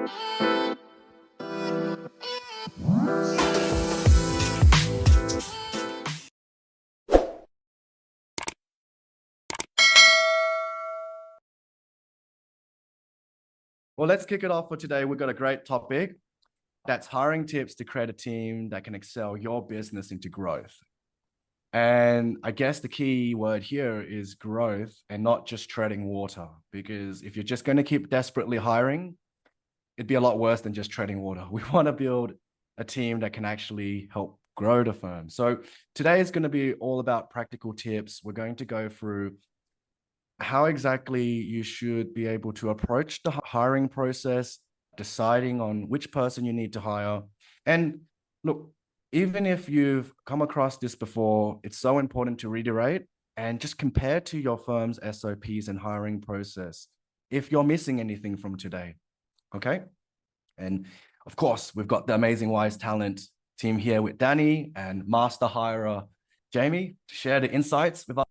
Well, let's kick it off for today. We've got a great topic. That's hiring tips to create a team that can excel your business into growth. And I guess the key word here is growth and not just treading water, because if you're just going to keep desperately hiring, it'd be a lot worse than just treading water. We want to build a team that can actually help grow the firm. So today is going to be all about practical tips. We're going to go through how exactly you should be able to approach the hiring process, deciding on which person you need to hire. And look, even if you've come across this before, it's so important to reiterate and just compare to your firm's SOPs and hiring process if you're missing anything from today. Okay. And of course, we've got the amazing Wize talent team here with Danny and master hirer Jamie to share the insights with us.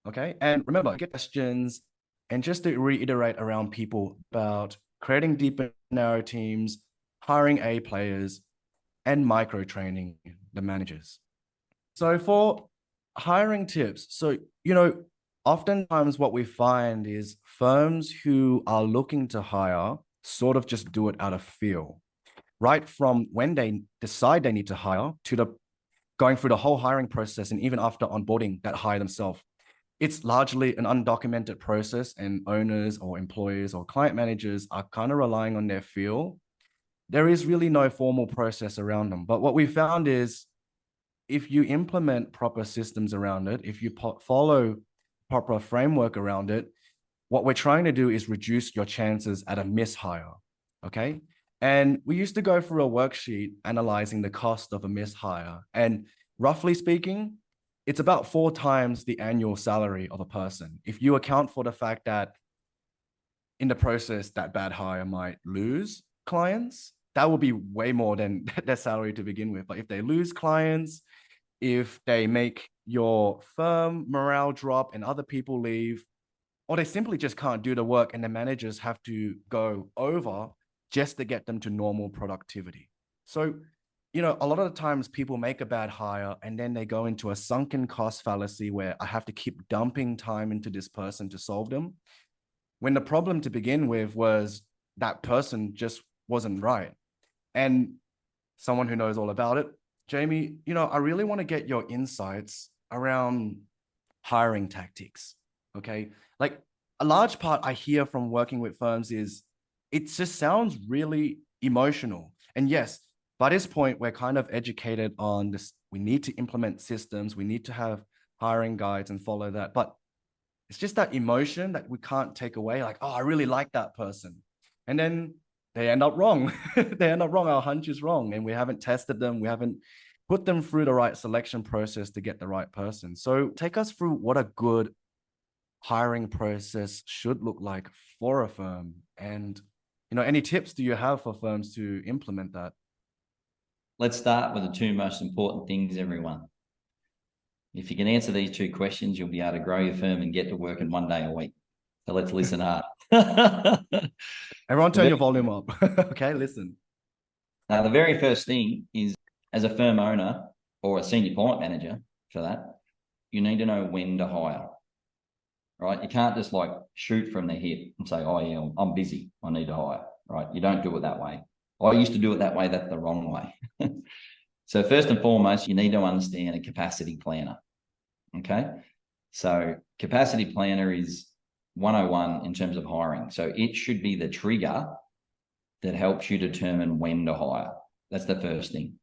Okay. And remember, get questions and just to reiterate around people about creating deep and narrow teams, hiring A players, and micro training the managers. So for hiring tips, so, oftentimes what we find is firms who are looking to hire sort of just do it out of feel, right from when they decide they need to hire to the going through the whole hiring process and even after onboarding that hire themselves. It's largely an undocumented process, and owners or employers or client managers are kind of relying on their feel. There is really no formal process around them. But what we found is if you implement proper systems around it, if you follow proper framework around it, what we're trying to do is reduce your chances at a mishire, okay? And we used to go through a worksheet analyzing the cost of a mishire. And roughly speaking, it's about 4 times the annual salary of a person. If you account for the fact that in the process, that bad hire might lose clients, that will be way more than their salary to begin with. But if they lose clients, if they make your firm morale drop and other people leave, or they simply just can't do the work and the managers have to go over just to get them to normal productivity. So, a lot of the times people make a bad hire and then they go into a sunken cost fallacy where I have to keep dumping time into this person to solve them, when the problem to begin with was that person just wasn't right. And someone who knows all about it, Jamie, I really want to get your insights around hiring tactics, okay? Like a large part I hear from working with firms is it just sounds really emotional. And yes, by this point, we're kind of educated on this. We need to implement systems. We need to have hiring guides and follow that. But it's just that emotion that we can't take away. Like, oh, I really like that person. And then they end up wrong. They end up wrong. Our hunch is wrong. And we haven't tested them. We haven't put them through the right selection process to get the right person. So take us through what a good hiring process should look like for a firm. And, any tips do you have for firms to implement that? Let's start with the 2 most important things, everyone. If you can answer these 2 questions, you'll be able to grow your firm and get to work in 1 day a week. So let's listen hard. Everyone turn your volume up. Okay, listen. Now, the very first thing is, as a firm owner or a senior client manager for that, you need to know when to hire, right? You can't just like shoot from the hip and say, oh yeah, I'm busy, I need to hire, right? You don't do it that way. I used to do it that way. That's the wrong way. So first and foremost, you need to understand a capacity planner. Okay. So capacity planner is 101 in terms of hiring. So it should be the trigger that helps you determine when to hire. That's the first thing.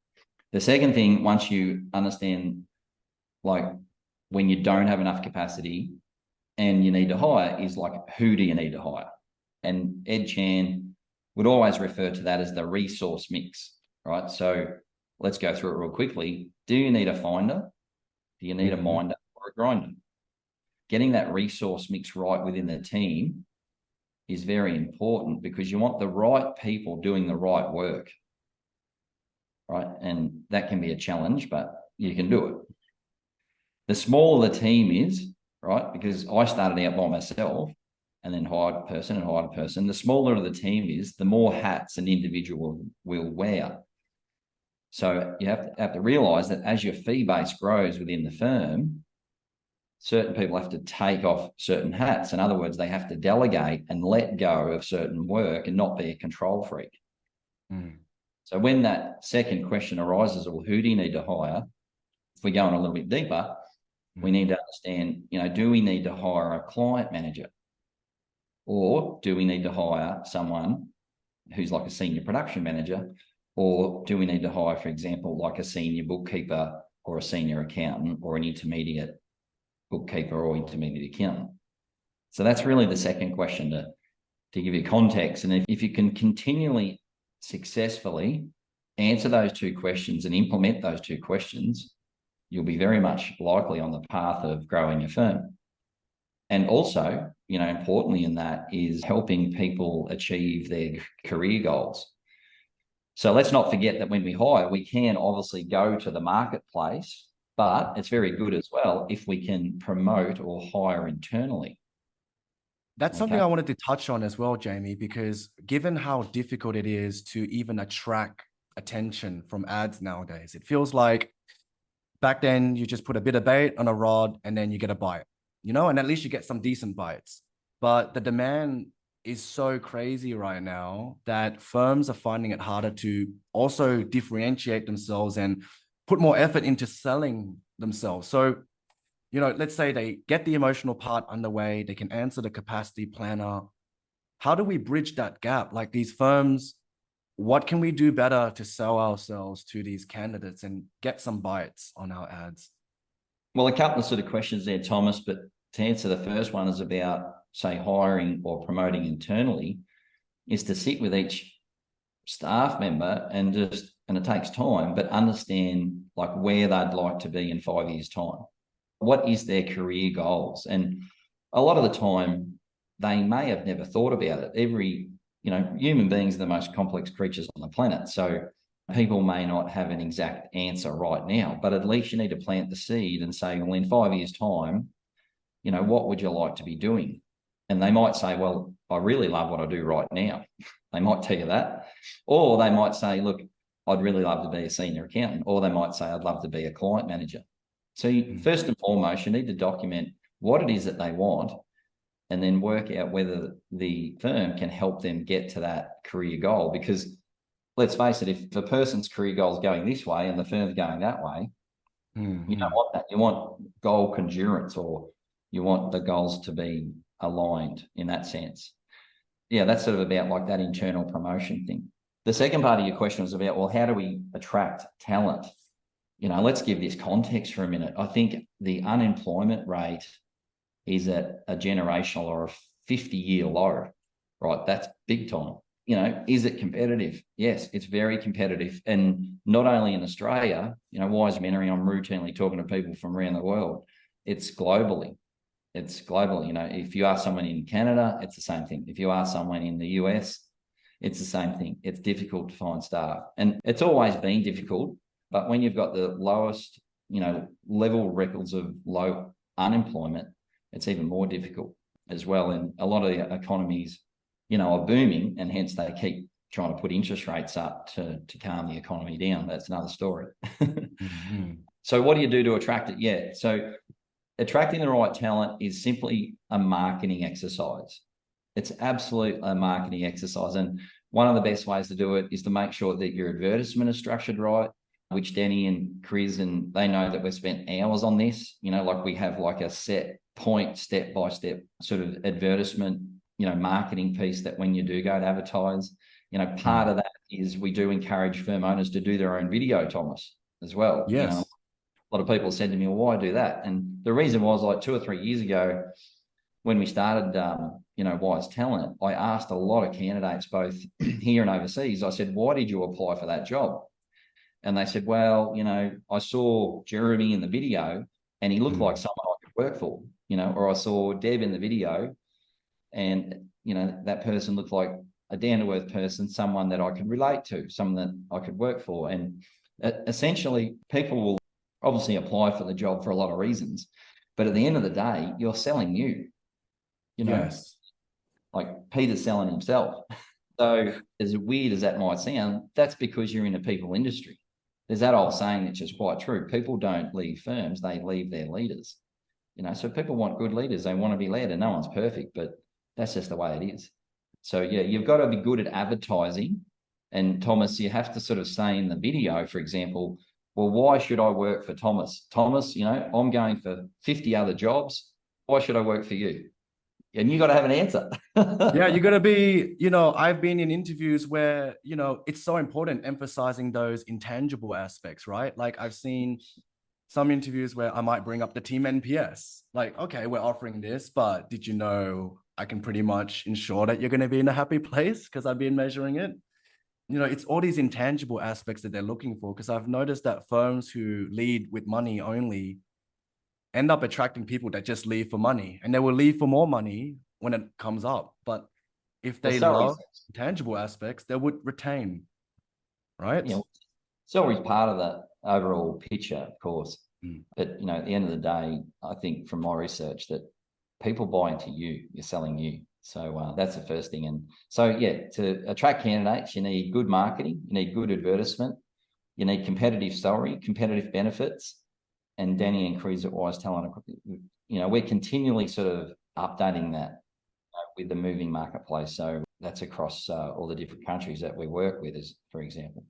The second thing, once you understand, like when you don't have enough capacity and you need to hire, is like, who do you need to hire? And Ed Chan would always refer to that as the resource mix, right? So let's go through it real quickly. Do you need a finder? Do you need a minder or a grinder? Getting that resource mix right within the team is very important because you want the right people doing the right work, right? And that can be a challenge, but you can do it. The smaller the team is, right? Because I started out by myself, and then hired a person and hired a person. The smaller the team is, the more hats an individual will wear. So you have to realize that as your fee base grows within the firm, certain people have to take off certain hats. In other words, they have to delegate and let go of certain work and not be a control freak. So when that second question arises, well, who do you need to hire? If we go on a little bit deeper, we need to understand, do we need to hire a client manager? Or do we need to hire someone who's like a senior production manager? Or do we need to hire, for example, like a senior bookkeeper or a senior accountant or an intermediate bookkeeper or intermediate accountant? So that's really the second question to give you context. And if you can continually successfully answer those two questions and implement those two questions, you'll be very much likely on the path of growing your firm. And also, importantly in that is helping people achieve their career goals. So let's not forget that when we hire, we can obviously go to the marketplace, but it's very good as well if we can promote or hire internally. That's something I wanted to touch on as well, Jamie, because given how difficult it is to even attract attention from ads nowadays, it feels like back then you just put a bit of bait on a rod and then you get a bite, and at least you get some decent bites. But the demand is so crazy right now that firms are finding it harder to also differentiate themselves and put more effort into selling themselves. So, let's say they get the emotional part underway, they can answer the capacity planner. How do we bridge that gap? Like these firms, what can we do better to sell ourselves to these candidates and get some bites on our ads? Well, a couple of sort of questions there, Thomas, but to answer the first one is about, say, hiring or promoting internally, is to sit with each staff member and it takes time, but understand like where they'd like to be in 5 years' time. What is their career goals? And a lot of the time they may have never thought about it. Human beings are the most complex creatures on the planet. So people may not have an exact answer right now, but at least you need to plant the seed and say, well, in 5 years' time, what would you like to be doing? And they might say, well, I really love what I do right now. They might tell you that. Or they might say, look, I'd really love to be a senior accountant. Or they might say, I'd love to be a client manager. So first and foremost, you need to document what it is that they want and then work out whether the firm can help them get to that career goal. Because let's face it, if a person's career goal is going this way and the firm's going that way, you don't want that. You want goal congruence, or you want the goals to be aligned in that sense. Yeah, that's sort of about like that internal promotion thing. The second part of your question was about, well, how do we attract talent? Let's give this context for a minute. I think the unemployment rate is at a generational or a 50-year low, right? That's big time. Is it competitive? Yes, it's very competitive. And not only in Australia, Wize mentoring, I'm routinely talking to people from around the world. It's globally. If you ask someone in Canada, it's the same thing. If you ask someone in the US, it's the same thing. It's difficult to find staff. And it's always been difficult, but when you've got the lowest, level records of low unemployment, it's even more difficult as well. And a lot of the economies, are booming, and hence they keep trying to put interest rates up to calm the economy down. That's another story. So what do you do to attract it? Yeah. So attracting the right talent is simply a marketing exercise. It's absolutely a marketing exercise. And one of the best ways to do it is to make sure that your advertisement is structured right, which Danny and Chris, and they know that we've spent hours on this, like we have like a set point, step-by-step sort of advertisement, marketing piece that when you do go to advertise, part of that is we do encourage firm owners to do their own video, Thomas, as well. Yes. A lot of people said to me, well, why do that? And the reason was like 2 or 3 years ago, when we started, Wize Talent, I asked a lot of candidates, both here and overseas, I said, why did you apply for that job? And they said, well, I saw Jeremy in the video and he looked like someone I could work for, or I saw Deb in the video and, that person looked like a down-to-earth person, someone that I could relate to, someone that I could work for. And essentially, people will obviously apply for the job for a lot of reasons, but at the end of the day, you're selling you. Yes. Peter's selling himself. So as weird as that might sound, that's because you're in a people industry. There's that old saying that's just quite true. People don't leave firms, they leave their leaders. You know, so people want good leaders. They want to be led, and no one's perfect, but that's just the way it is. So yeah, you've got to be good at advertising. And Thomas, you have to sort of say in the video, for example, well, why should I work for Thomas? Thomas, you know, I'm going for 50 other jobs. Why should I work for you? And you got to have an answer. Yeah, you got to be, I've been in interviews where, it's so important emphasizing those intangible aspects, right? Like I've seen some interviews where I might bring up the team NPS. Like, okay, we're offering this, but did you know I can pretty much ensure that you're going to be in a happy place because I've been measuring it? It's all these intangible aspects that they're looking for, because I've noticed that firms who lead with money only end up attracting people that just leave for money, and they will leave for more money when it comes up. But if they love tangible aspects, they would retain, right? Yeah, salary's part of that overall picture, of course. Mm. But, at the end of the day, I think from my research that people buy into you, you're selling you. So that's the first thing. And so, yeah, to attract candidates, you need good marketing, you need good advertisement, you need competitive salary, competitive benefits. And Danny and Chris at Wize Talent, we're continually sort of updating that with the moving marketplace. So that's across all the different countries that we work with, as for example.